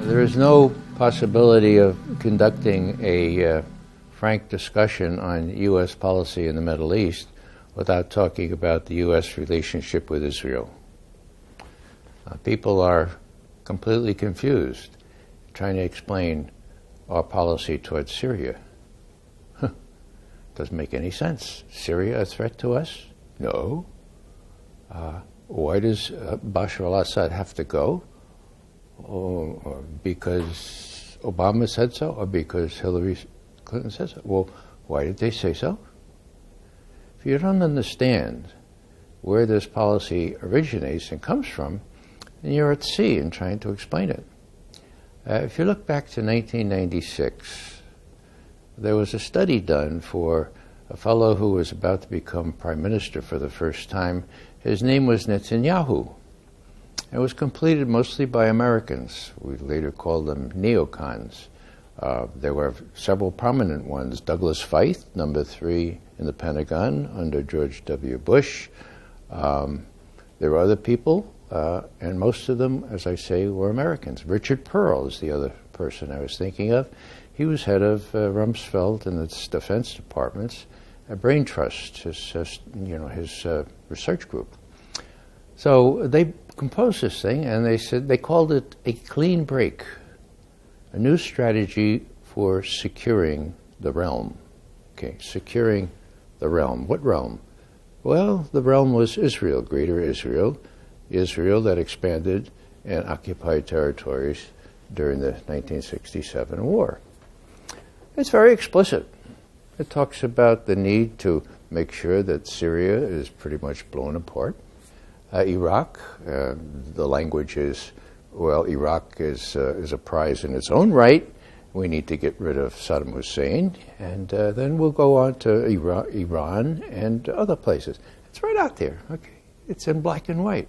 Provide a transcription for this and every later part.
There is no possibility of conducting a frank discussion on U.S. policy in the Middle East without talking about the U.S. relationship with Israel. People are completely confused trying to explain our policy towards Syria. Doesn't make any sense. Syria a threat to us? No. Why does Bashar al-Assad have to go? Or because Obama said so, or because Hillary Clinton said so? Well, why did they say so? If you don't understand where this policy originates and comes from, then you're at sea in trying to explain it. If you look back to 1996, there was a study done for a fellow who was about to become prime minister for the first time. His name was Netanyahu. It was completed mostly by Americans. We later called them neocons. There were several prominent ones. Douglas Feith, number 3 in the Pentagon under George W. Bush. There were other people, and most of them, as I say, were Americans. Richard Pearl is the other person I was thinking of. He was head of Rumsfeld and its Defense Department's Brain Trust, his research group. So they composed this thing, and they called it a clean break, a new strategy for securing the realm. Okay, securing the realm. What realm? Well, the realm was Israel, Greater Israel, Israel that expanded and occupied territories during the 1967 war. It's very explicit. It talks about the need to make sure that Syria is pretty much blown apart. Iraq, the language is, well, Iraq is a prize in its own right. We need to get rid of Saddam Hussein, and then we'll go on to Iran and other places. It's right out there. Okay, it's in black and white.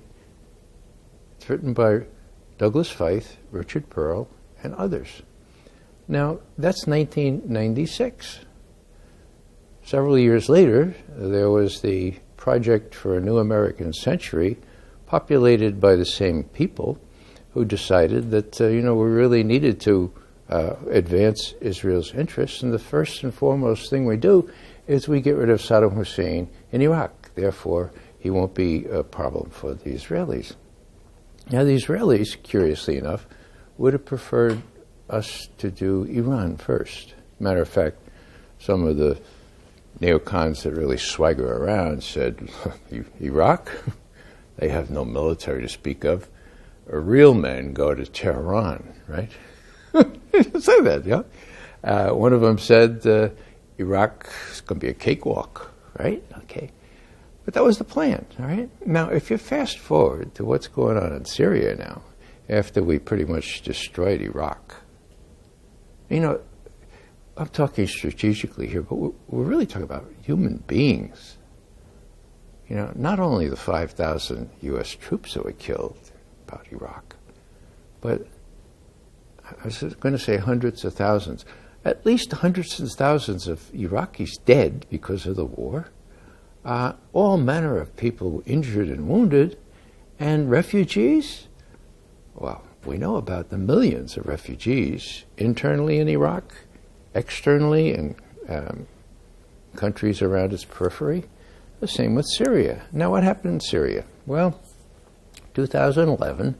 It's written by Douglas Feith, Richard Pearl, and others. Now, that's 1996. Several years later, there was the Project for a New American Century, populated by the same people who decided that, we really needed to advance Israel's interests, and the first and foremost thing we do is we get rid of Saddam Hussein in Iraq. Therefore, he won't be a problem for the Israelis. Now, the Israelis, curiously enough, would have preferred us to do Iran first. Matter of fact, some of the neocons that really swagger around said, Iraq? They have no military to speak of. Real men go to Tehran, right? Say that, yeah? One of them said, Iraq is going to be a cakewalk, right? Okay. But that was the plan, all right? Now, if you fast forward to what's going on in Syria now, after we pretty much destroyed Iraq, I'm talking strategically here, but we're really talking about human beings. Not only the 5,000 U.S. troops that were killed about Iraq, but I was going to say hundreds of thousands, at least hundreds of thousands of Iraqis dead because of the war, all manner of people injured and wounded, and refugees. Well, we know about the millions of refugees internally in Iraq, externally in countries around its periphery. The same with Syria. Now, what happened in Syria? Well, 2011,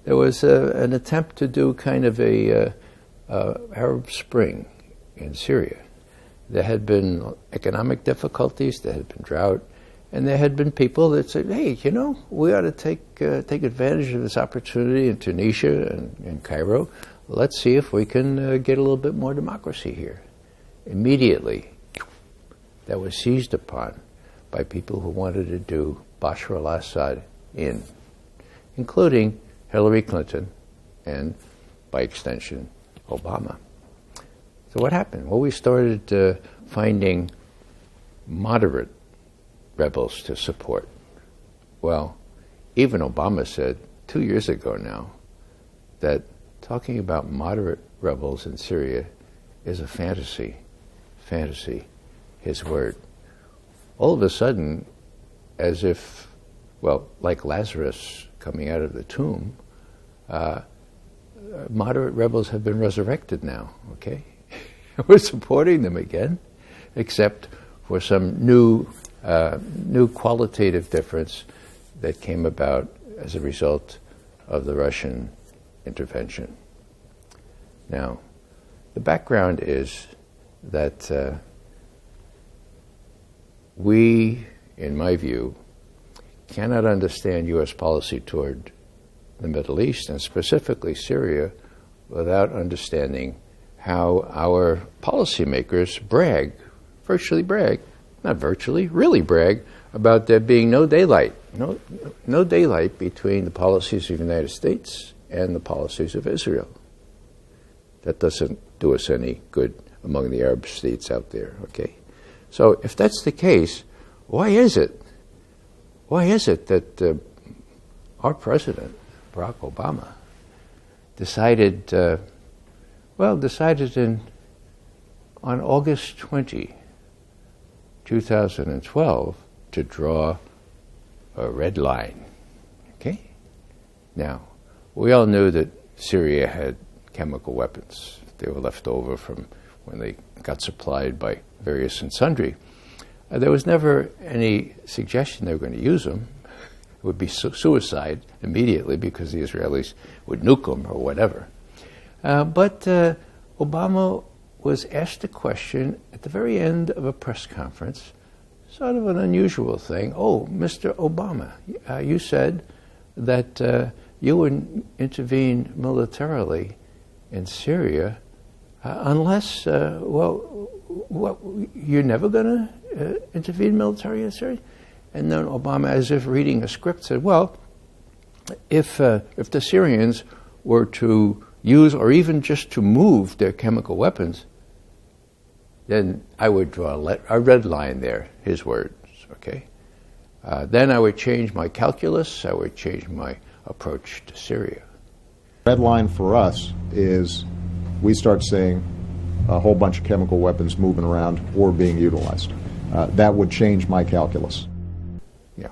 there was an attempt to do kind of a Arab Spring in Syria. There had been economic difficulties, there had been drought, and there had been people that said, hey, we ought to take advantage of this opportunity in Tunisia and in Cairo. Let's see if we can get a little bit more democracy here. Immediately, that was seized upon by people who wanted to do Bashar al-Assad in, including Hillary Clinton and, by extension, Obama. So what happened? Well, we started finding moderate rebels to support. Well, even Obama said 2 years ago now that talking about moderate rebels in Syria is a fantasy. Fantasy, his word. All of a sudden, as if, well, like Lazarus coming out of the tomb, moderate rebels have been resurrected now, okay? We're supporting them again, except for some new qualitative difference that came about as a result of the Russian intervention. Now, the background is that we, in my view, cannot understand U.S. policy toward the Middle East, and specifically Syria, without understanding how our policymakers virtually brag, not virtually, really brag, about there being no daylight between the policies of the United States and the policies of Israel. That doesn't do us any good among the Arab states out there, okay? So if that's the case, why is it that our president, Barack Obama, decided on August 20, 2012, to draw a red line, okay? Now, we all knew that Syria had chemical weapons. They were left over from when they got supplied by various and sundry. There was never any suggestion they were going to use them. It would be suicide immediately because the Israelis would nuke them or whatever. But Obama was asked a question at the very end of a press conference, sort of an unusual thing. Oh, Mr. Obama, you said that you would intervene militarily in Syria unless, you're never going to intervene militarily in Syria? And then Obama, as if reading a script, said, well, if the Syrians were to use or even just to move their chemical weapons, then I would draw a red line there, his words, okay? Then I would change my calculus, I would change my approach to Syria. Red line for us is we start seeing a whole bunch of chemical weapons moving around or being utilized. That would change my calculus. Yeah,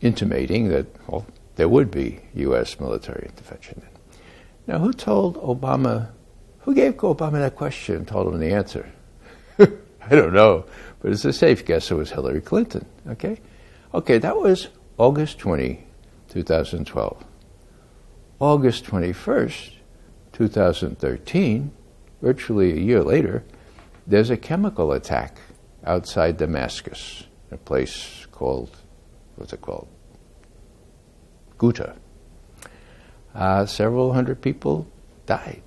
intimating that, well, there would be U.S. military intervention. Now, who gave Obama that question and told him the answer? I don't know, but it's a safe guess it was Hillary Clinton, okay? Okay, that was August 20, 2012. August 21st, 2013, virtually a year later, there's a chemical attack outside Damascus, a place called, Ghouta. Several hundred people died.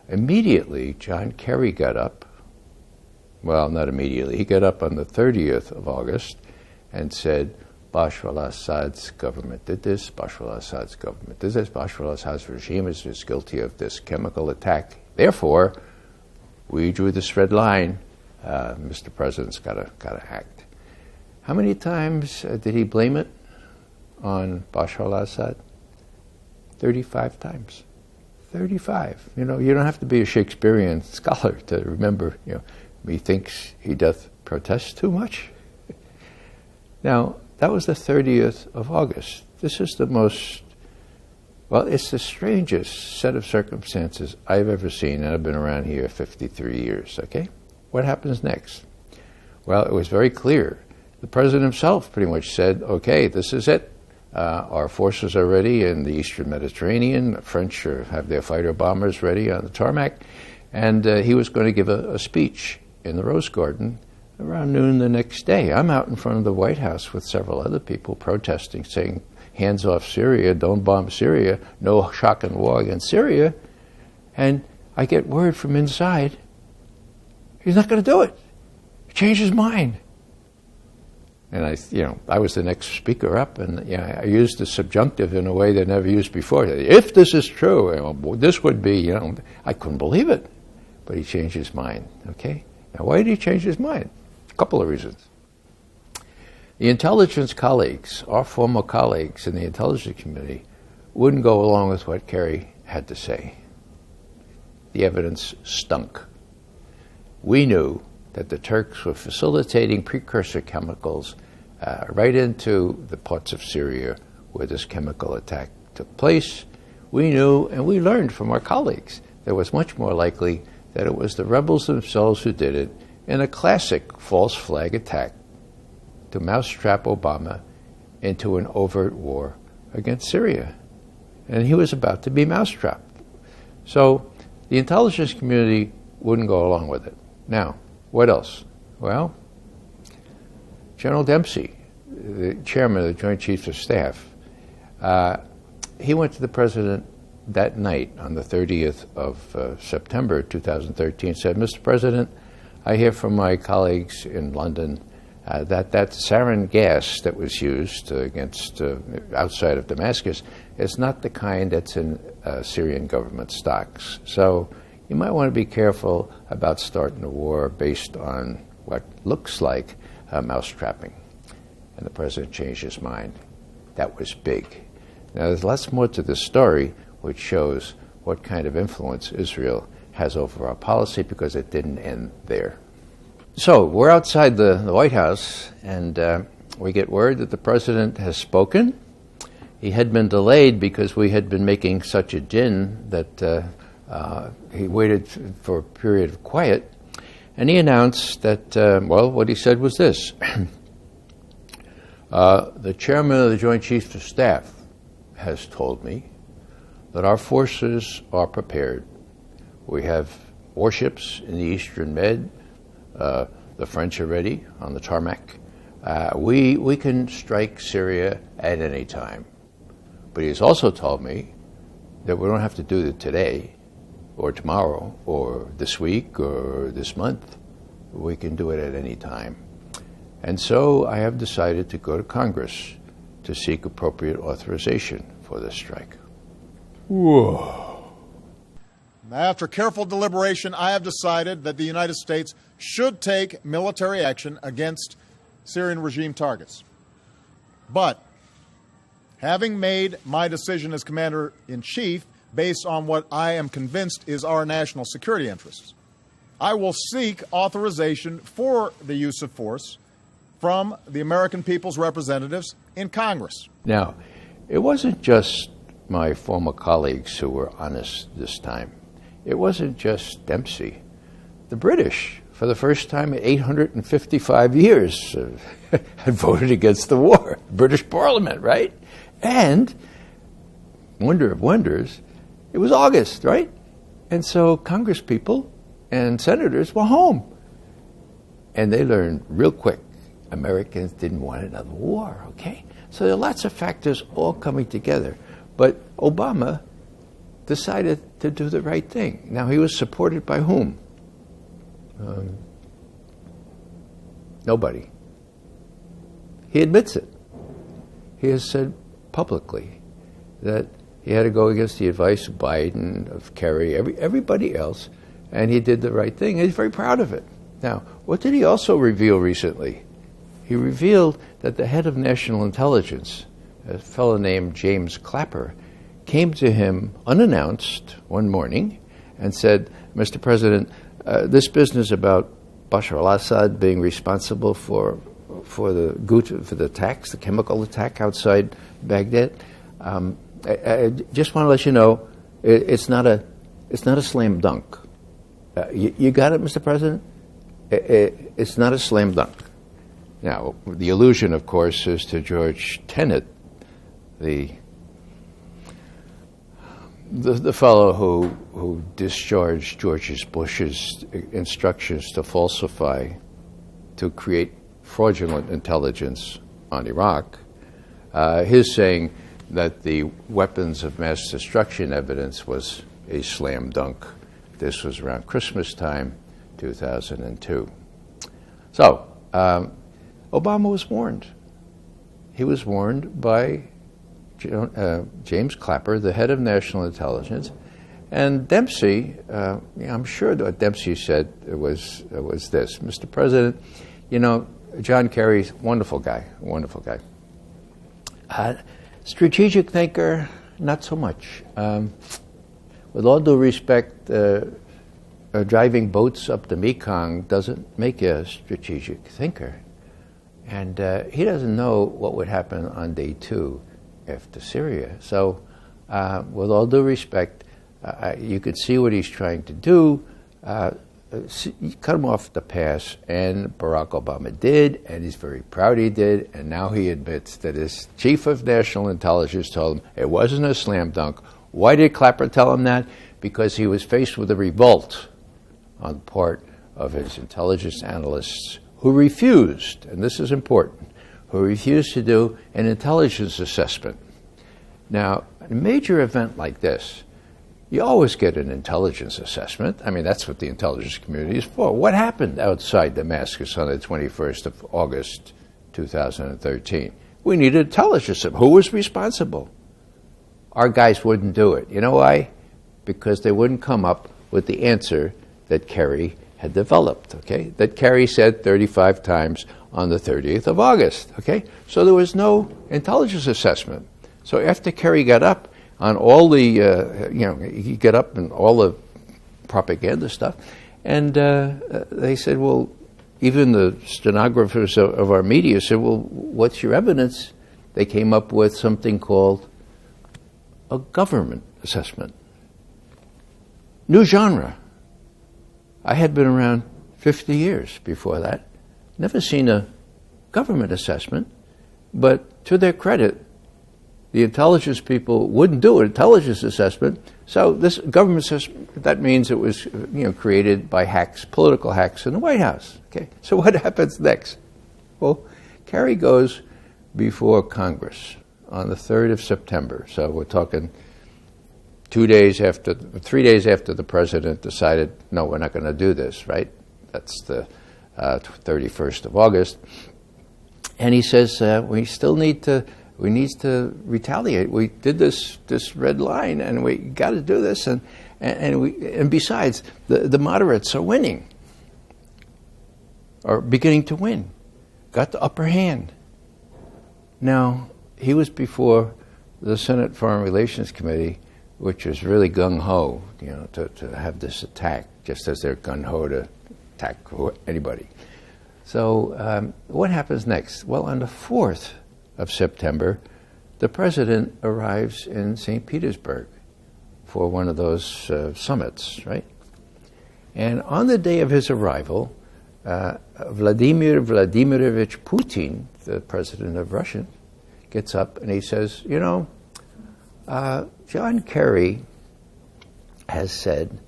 Immediately, John Kerry got up. Well, not immediately. He got up on the 30th of August and said, Bashar al-Assad's government did this, Bashar al-Assad's government did this, Bashar al-Assad's regime is guilty of this chemical attack. Therefore, we drew this red line. Mr. President's got to act. How many times did he blame it on Bashar al-Assad? 35 times. 35. You know, you don't have to be a Shakespearean scholar to remember, methinks he doth protest too much. Now, that was the 30th of August. This is it's the strangest set of circumstances I've ever seen, and I've been around here 53 years, okay? What happens next? Well, it was very clear. The president himself pretty much said, okay, this is it. Our forces are ready in the Eastern Mediterranean. The French have their fighter bombers ready on the tarmac. And he was going to give a speech in the Rose Garden around noon the next day. I'm out in front of the White House with several other people protesting, saying, hands off Syria, don't bomb Syria, no shock and war against Syria. And I get word from inside, he's not going to do it. He changed his mind. And I was the next speaker up, and I used the subjunctive in a way they never used before. If this is true, this would be, I couldn't believe it. But he changed his mind, okay? Now, why did he change his mind? A couple of reasons. The intelligence colleagues, our former colleagues in the intelligence committee, wouldn't go along with what Kerry had to say. The evidence stunk. We knew that the Turks were facilitating precursor chemicals right into the parts of Syria where this chemical attack took place. we knew and we learned from our colleagues that it was much more likely that it was the rebels themselves who did it in a classic false flag attack to mousetrap Obama into an overt war against Syria. And he was about to be mousetrapped. So the intelligence community wouldn't go along with it. Now, what else? Well, General Dempsey, the chairman of the Joint Chiefs of Staff, he went to the president that night on the 30th of September 2013, said, Mr. President, I hear from my colleagues in London that sarin gas that was used against outside of Damascus is not the kind that's in Syrian government stocks. So you might want to be careful about starting a war based on what looks like mousetrapping. And the president changed his mind. That was big. Now, there's lots more to this story, which shows what kind of influence Israel has over our policy, because it didn't end there. So we're outside the White House, and we get word that the president has spoken. He had been delayed because we had been making such a din that he waited for a period of quiet. And he announced that, what he said was this. The chairman of the Joint Chiefs of Staff has told me that our forces are prepared. We have warships in the Eastern Med. The French are ready on the tarmac. We can strike Syria at any time. But he has also told me that we don't have to do it today or tomorrow or this week or this month. We can do it at any time. And so I have decided to go to Congress to seek appropriate authorization for this strike. Whoa. After careful deliberation, I have decided that the United States should take military action against Syrian regime targets. But having made my decision as Commander-in-Chief based on what I am convinced is our national security interests, I will seek authorization for the use of force from the American people's representatives in Congress. Now, it wasn't just my former colleagues who were honest this time. It wasn't just Dempsey. The British, for the first time in 855 years, had voted against the war. British Parliament, right? And, wonder of wonders, it was August, right? And so Congress people and senators were home. And they learned real quick Americans didn't want another war, okay? So there are lots of factors all coming together. But Obama decided to do the right thing. Now, he was supported by whom? Nobody. He admits it. He has said publicly that he had to go against the advice of Biden, of Kerry, everybody else, and he did the right thing. He's very proud of it. Now, what did he also reveal recently? He revealed that the head of national intelligence, a fellow named James Clapper, came to him unannounced one morning and said, Mr. President, this business about Bashar al-Assad being responsible for the attacks, the chemical attack outside Baghdad, I just want to let you know it's not a slam dunk. You got it, Mr. President? It's not a slam dunk. Now, the allusion, of course, is to George Tenet, the fellow who discharged George Bush's instructions to falsify, to create fraudulent intelligence on Iraq. His saying that the weapons of mass destruction evidence was a slam dunk. This was around Christmas time, 2002. So, Obama was warned. He was warned by James Clapper, the head of national intelligence, and Dempsey. I'm sure that what Dempsey said was this: Mr. President, you know, John Kerry's wonderful guy. Strategic thinker, not so much. With all due respect, driving boats up the Mekong doesn't make you a strategic thinker. And he doesn't know what would happen on day 2 after Syria. So with all due respect, you could see what he's trying to do. Cut him off the pass, and Barack Obama did, and he's very proud he did, and now he admits that his chief of national intelligence told him it wasn't a slam dunk. Why did Clapper tell him that? Because he was faced with a revolt on the part of his intelligence analysts who refused, and this is important, who refused to do an intelligence assessment. Now, a major event like this, you always get an intelligence assessment. I mean, that's what the intelligence community is for. What happened outside Damascus on the 21st of August, 2013? We needed intelligence. Who was responsible? Our guys wouldn't do it. You know why? Because they wouldn't come up with the answer that Kerry had developed, okay? That Kerry said 35 times on the 30th of August, okay? So there was no intelligence assessment. So after Kerry got up on all the, he got up and all the propaganda stuff, and they said, well, even the stenographers of our media said, well, what's your evidence? They came up with something called a government assessment. New genre. I had been around 50 years before that. Never seen a government assessment, but to their credit, the intelligence people wouldn't do an intelligence assessment. So this government assessment, that means it was created by hacks, political hacks in the White House. Okay, so what happens next? Well, Kerry goes before Congress on the 3rd of September. So we're talking 3 days after the president decided, no, we're not going to do this, right? That's the 31st of August. And he says, we need to retaliate. We did this red line, and we got to do this. And besides, the moderates are winning, are beginning to win, got the upper hand. Now, he was before the Senate Foreign Relations Committee, which was really gung-ho, to have this attack, just as they're gung-ho to attack anybody. So what happens next? Well, on the 4th of September, the president arrives in St. Petersburg for one of those summits, right? And on the day of his arrival, Vladimir Vladimirovich Putin, the president of Russia, gets up and he says, John Kerry has said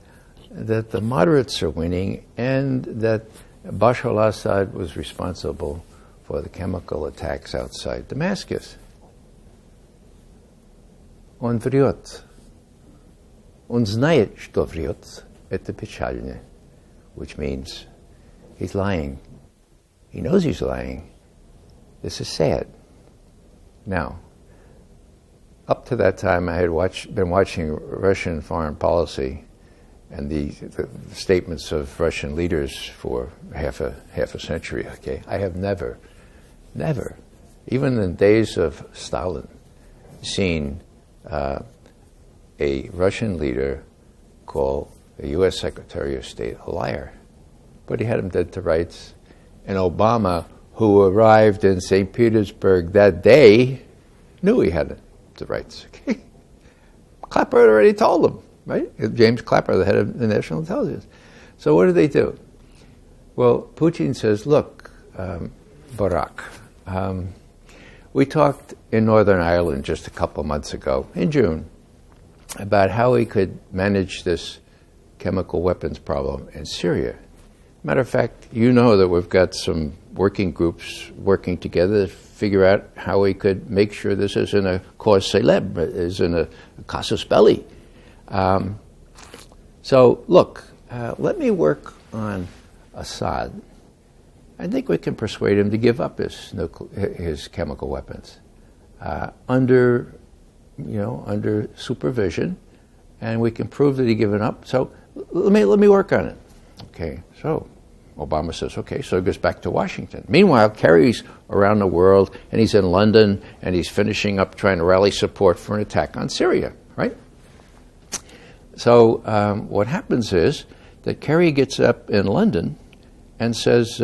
that the moderates are winning and that Bashar al-Assad was responsible for the chemical attacks outside Damascus. Он врет. Он знает, что врет. Это печально. Which means he's lying. He knows he's lying. This is sad. Now, up to that time, I had been watching Russian foreign policy and the statements of Russian leaders for half a century. Okay, I have never, even in the days of Stalin, seen a Russian leader call a U.S. Secretary of State a liar. But he had him dead to rights. And Obama, who arrived in St. Petersburg that day, knew he had the rights. Okay? Clapper had already told him, right? James Clapper, the head of the National Intelligence. So what do? Well, Putin says, look, Barack, we talked in Northern Ireland just a couple months ago, in June, about how we could manage this chemical weapons problem in Syria. Matter of fact, you know that we've got some working groups working together to figure out how we could make sure this isn't a cause célèbre, isn't a casus belli. So, look, let me work on Assad. I think we can persuade him to give up his chemical weapons under supervision, and we can prove that he's given up. So let me work on it. Okay, so Obama says, okay, so he goes back to Washington. Meanwhile, Kerry's around the world, and he's in London, and he's finishing up trying to rally support for an attack on Syria, right? So what happens is that Kerry gets up in London and says,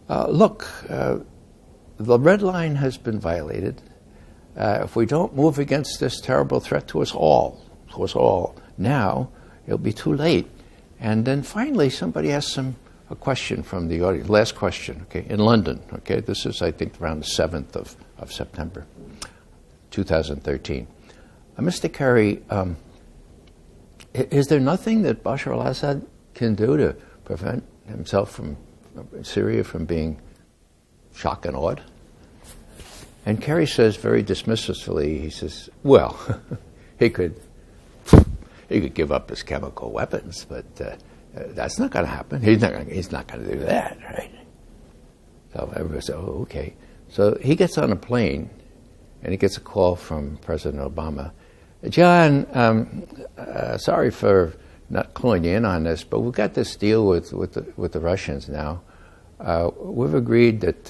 look, the red line has been violated. if we don't move against this terrible threat to us all, now it'll be too late. And then finally somebody asked him a question from the audience, last question, okay, in London, okay, this is, I think, around the 7th of September, 2013. Mr. Kerry, is there nothing that Bashar al-Assad can do to prevent himself from Syria from being shock and awed? And Kerry says very dismissively, he says, well, he could give up his chemical weapons, but that's not going to happen. He's not going to do that, right? So everybody said, oh, okay. So he gets on a plane, and he gets a call from President Obama. John, sorry for not calling you in on this, but we've got this deal with the Russians now. We've agreed that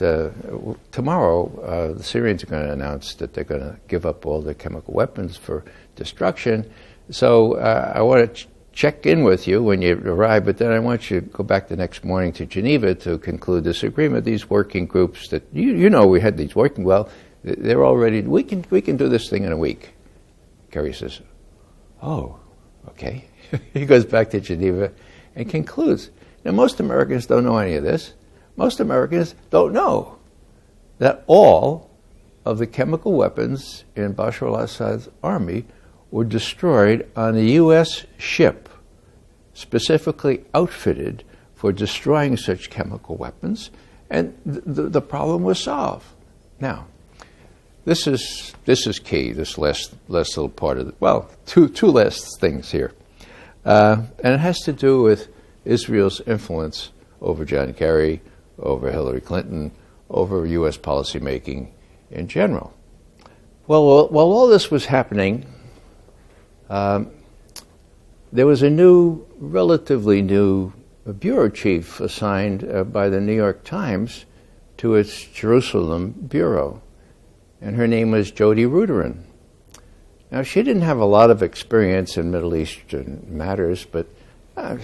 tomorrow the Syrians are going to announce that they're going to give up all their chemical weapons for destruction. So I want to check in with you when you arrive, but then I want you to go back the next morning to Geneva to conclude this agreement. These working groups that you know we had these working well, they're already we can do this thing in a week. Kerry says, "Oh, okay." He goes back to Geneva and concludes. Now, most Americans don't know any of this. Most Americans don't know that all of the chemical weapons in Bashar al-Assad's army were destroyed on a U.S. ship specifically outfitted for destroying such chemical weapons, and the problem was solved. Now, this is key, this last little part of it. Well, two last things here. And it has to do with Israel's influence over John Kerry, over Hillary Clinton, over U.S. policymaking in general. Well, while all this was happening, there was a relatively new bureau chief assigned by the New York Times to its Jerusalem bureau, and her name was Jody Ruderin. Now, she didn't have a lot of experience in Middle Eastern matters, but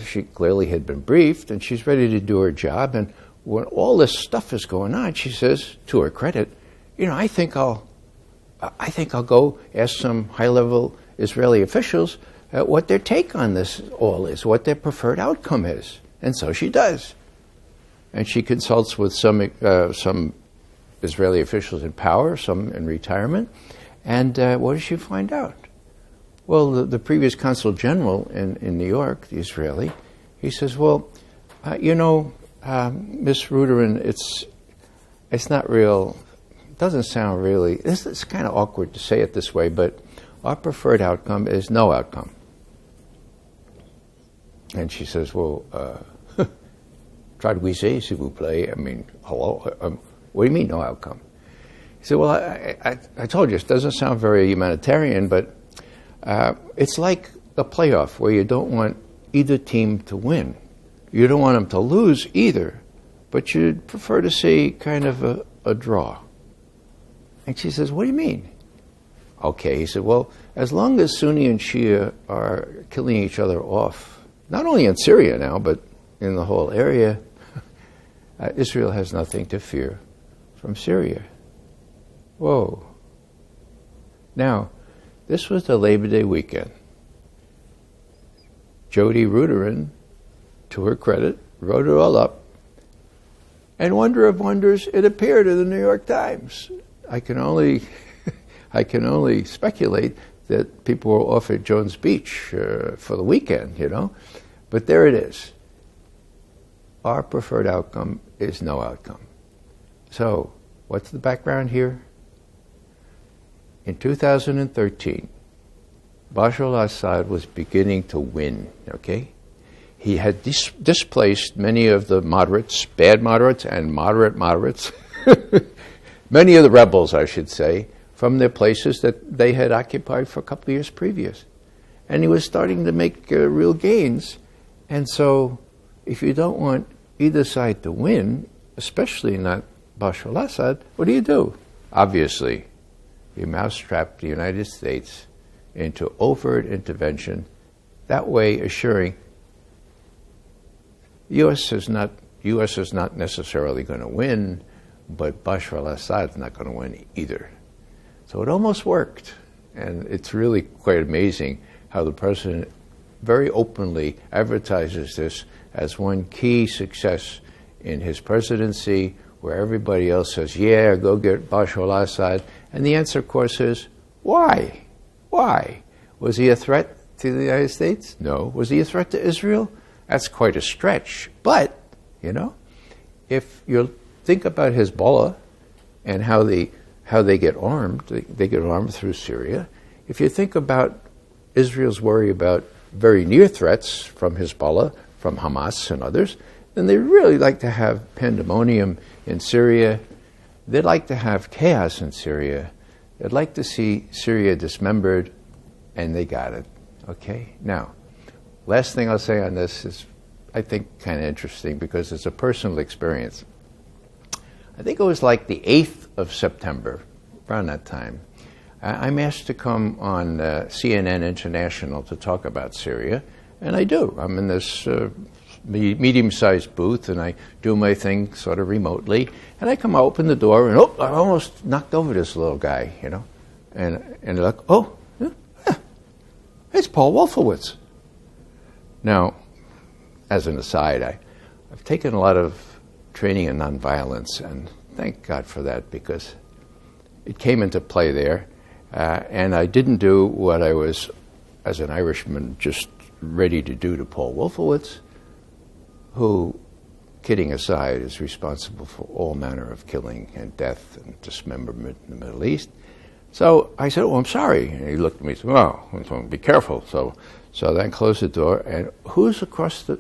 she clearly had been briefed, and she's ready to do her job. And when all this stuff is going on, she says, to her credit, I think I'll go ask some high-level Israeli officials what their take on this all is, what their preferred outcome is. And so she does. And she consults with some Israeli officials in power, some in retirement. And what does she find out? Well, the previous consul general in New York, the Israeli, he says, well, Miss Ruderin, it's not real, it doesn't sound really, it's kind of awkward to say it this way, but our preferred outcome is no outcome. And she says, well, traduisez, s'il vous plaît. I mean, hello? What do you mean, no outcome? He said, well, I told you, it doesn't sound very humanitarian, but it's like a playoff where you don't want either team to win. You don't want them to lose either, but you'd prefer to see kind of a draw. And she says, what do you mean? Okay, he said, well, as long as Sunni and Shia are killing each other off, not only in Syria now, but in the whole area, Israel has nothing to fear from Syria. Whoa. Now, this was the Labor Day weekend. Jody Ruderin, to her credit, wrote it all up. And wonder of wonders, it appeared in the New York Times. I can only speculate that people were off at Jones Beach for the weekend, But there it is. Our preferred outcome is no outcome. So, what's the background here? In 2013, Bashar al-Assad was beginning to win, okay? He had displaced many of the moderates, bad moderates and moderate moderates, many of the rebels, I should say, from their places that they had occupied for a couple of years previous. And he was starting to make real gains. And so, if you don't want either side to win, especially not Bashar al-Assad, what do? Obviously, you mousetrap the United States into overt intervention, that way assuring U.S. is not necessarily going to win, but Bashar al-Assad is not going to win either. So it almost worked. And it's really quite amazing how the president very openly advertises this as one key success in his presidency, where everybody else says, yeah, go get Bashar al-Assad. And the answer, of course, is, why? Why? Was he a threat to the United States? No. Was he a threat to Israel? That's quite a stretch. But, if you think about Hezbollah and how they get armed, they get armed through Syria. If you think about Israel's worry about very near threats from Hezbollah, from Hamas and others, then they really like to have pandemonium in Syria. They'd like to have chaos in Syria. They'd like to see Syria dismembered, and they got it. Okay? Now, last thing I'll say on this is, I think, kind of interesting because it's a personal experience. I think it was like the 8th of September, around that time. I'm asked to come on CNN International to talk about Syria, and I do. I'm in this medium-sized booth, and I do my thing sort of remotely, and I come open the door, and I almost knocked over this little guy, and they're like, oh, yeah, it's Paul Wolfowitz. Now, as an aside, I've taken a lot of training in nonviolence, and thank God for that, because it came into play there. And I didn't do what I was, as an Irishman, just ready to do to Paul Wolfowitz, who, kidding aside, is responsible for all manner of killing and death and dismemberment in the Middle East. So I said, oh, I'm sorry. And he looked at me and said, well, be careful. So then closed the door, and who's across the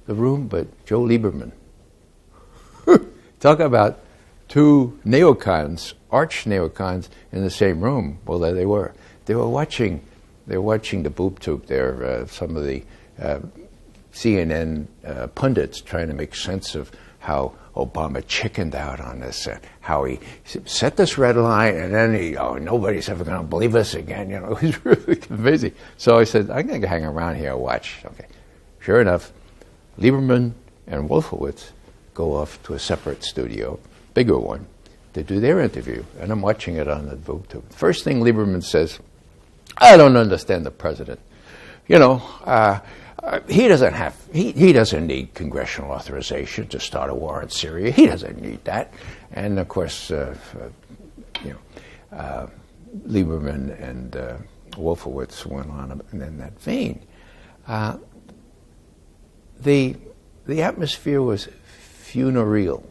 room but Joe Lieberman? Talk about two neocons, arch neocons, in the same room. Well, there they were. They were watching the boob tube there. Some of the CNN pundits trying to make sense of how Obama chickened out on this, how he set this red line, and then nobody's ever going to believe us again. It was really amazing. So I said, I'm going to hang around here and watch. Okay, sure enough, Lieberman and Wolfowitz go off to a separate studio, bigger one, to do their interview, and I'm watching it on the boob tube. First thing Lieberman says, I don't understand the president. He doesn't need congressional authorization to start a war in Syria. He doesn't need that. And of course, Lieberman and Wolfowitz went on in that vein. The atmosphere was funereal.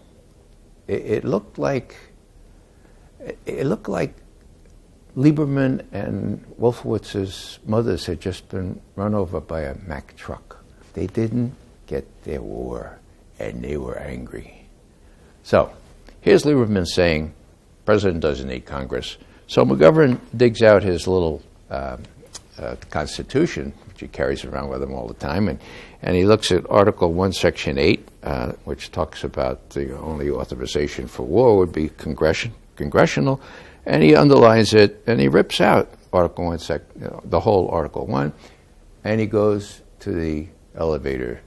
It looked like Lieberman and Wolfowitz's mothers had just been run over by a Mack truck. They didn't get their war, and they were angry. So here's Lieberman saying, President doesn't need Congress. So McGovern digs out his little Constitution, which he carries around with him all the time, and he looks at Article 1, Section 8, which talks about the only authorization for war would be congressional, and he underlines it, and he rips out Article 1, the whole Article 1, and he goes to the elevator.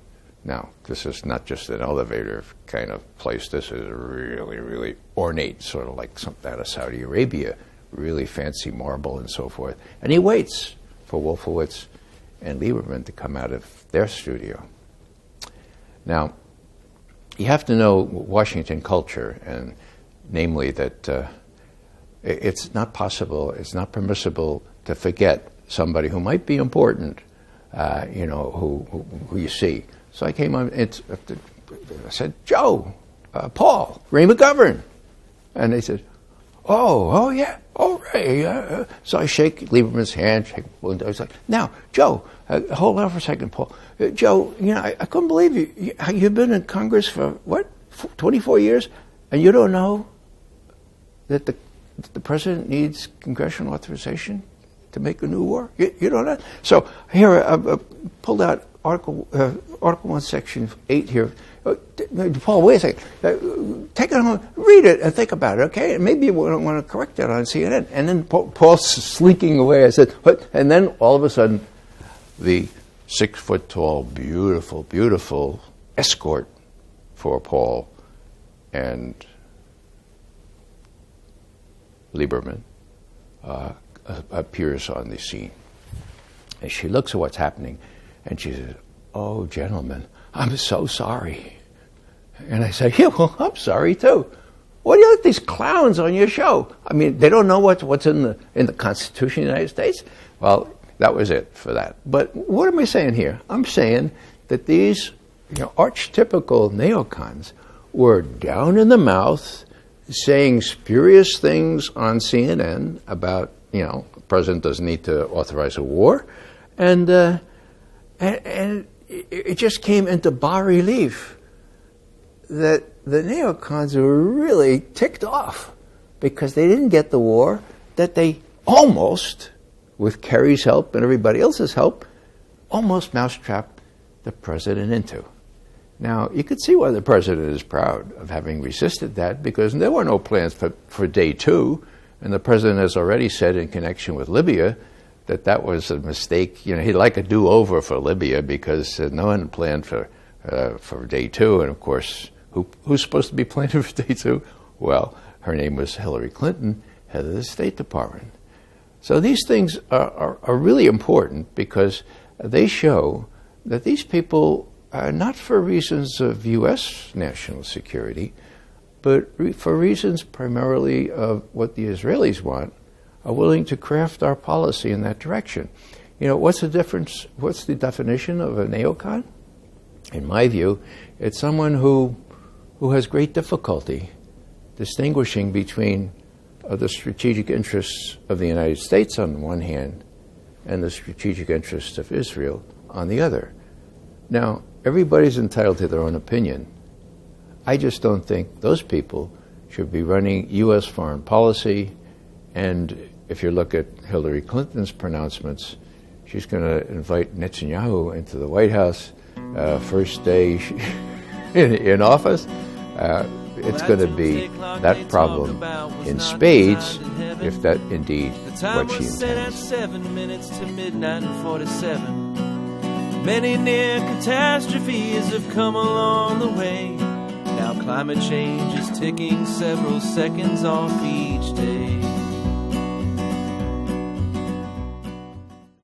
Now, this is not just an elevator kind of place. This is really, really ornate, sort of like something out of Saudi Arabia, really fancy marble and so forth. And he waits for Wolfowitz and Lieberman to come out of their studio. Now, you have to know Washington culture, and namely that it's not possible, it's not permissible to forget somebody who might be important, who you see. So I came on, I said, Joe, Paul, Ray McGovern. And they said, oh, yeah, all right. So I shake Lieberman's hand, I was like, now, Joe, hold on for a second, Paul. Joe, I couldn't believe you. You've been in Congress for, 24 years? And you don't know that the president needs congressional authorization to make a new war? You don't know? So here, I pulled out Article 1, Section 8 here. Paul, wait a second. Take it home, read it, and think about it, okay? And maybe you want to correct that on CNN. And then Paul's slinking away. I said, what? And then all of a sudden, the 6-foot-tall, beautiful, beautiful escort for Paul and Lieberman appears on the scene. And she looks at what's happening, and she says, "Oh, gentlemen, I'm so sorry." And I say, "Yeah, well, I'm sorry too. What do you let these clowns on your show? I mean, they don't know what's in the Constitution of the United States?" Well, that was it for that. But what am I saying here? I'm saying that these archetypical neocons were down in the mouth, saying spurious things on CNN about, the president doesn't need to authorize a war, and it just came into bas relief that the neocons were really ticked off because they didn't get the war that they almost, with Kerry's help and everybody else's help, almost mousetrapped the president into. Now, you could see why the president is proud of having resisted that, because there were no plans for day two, and the president has already said in connection with Libya that was a mistake. He'd like a do-over for Libya because no one planned for day two, and of course, who's supposed to be planning for day two? Well, her name was Hillary Clinton, head of the State Department. So these things are really important because they show that these people, not for reasons of U.S. national security, but for reasons primarily of what the Israelis want, are willing to craft our policy in that direction. What's the difference? What's the definition of a neocon? In my view, it's someone who has great difficulty distinguishing between the strategic interests of the United States on one hand and the strategic interests of Israel on the other. Now, everybody's entitled to their own opinion. I just don't think those people should be running U.S. foreign policy. And if you look at Hillary Clinton's pronouncements, she's going to invite Netanyahu into the White House first day in office. It's going to be that problem in spades if that indeed what she intends. At 7 minutes to midnight and 47. Many near catastrophes have come along the way. Now climate change is ticking several seconds off each day.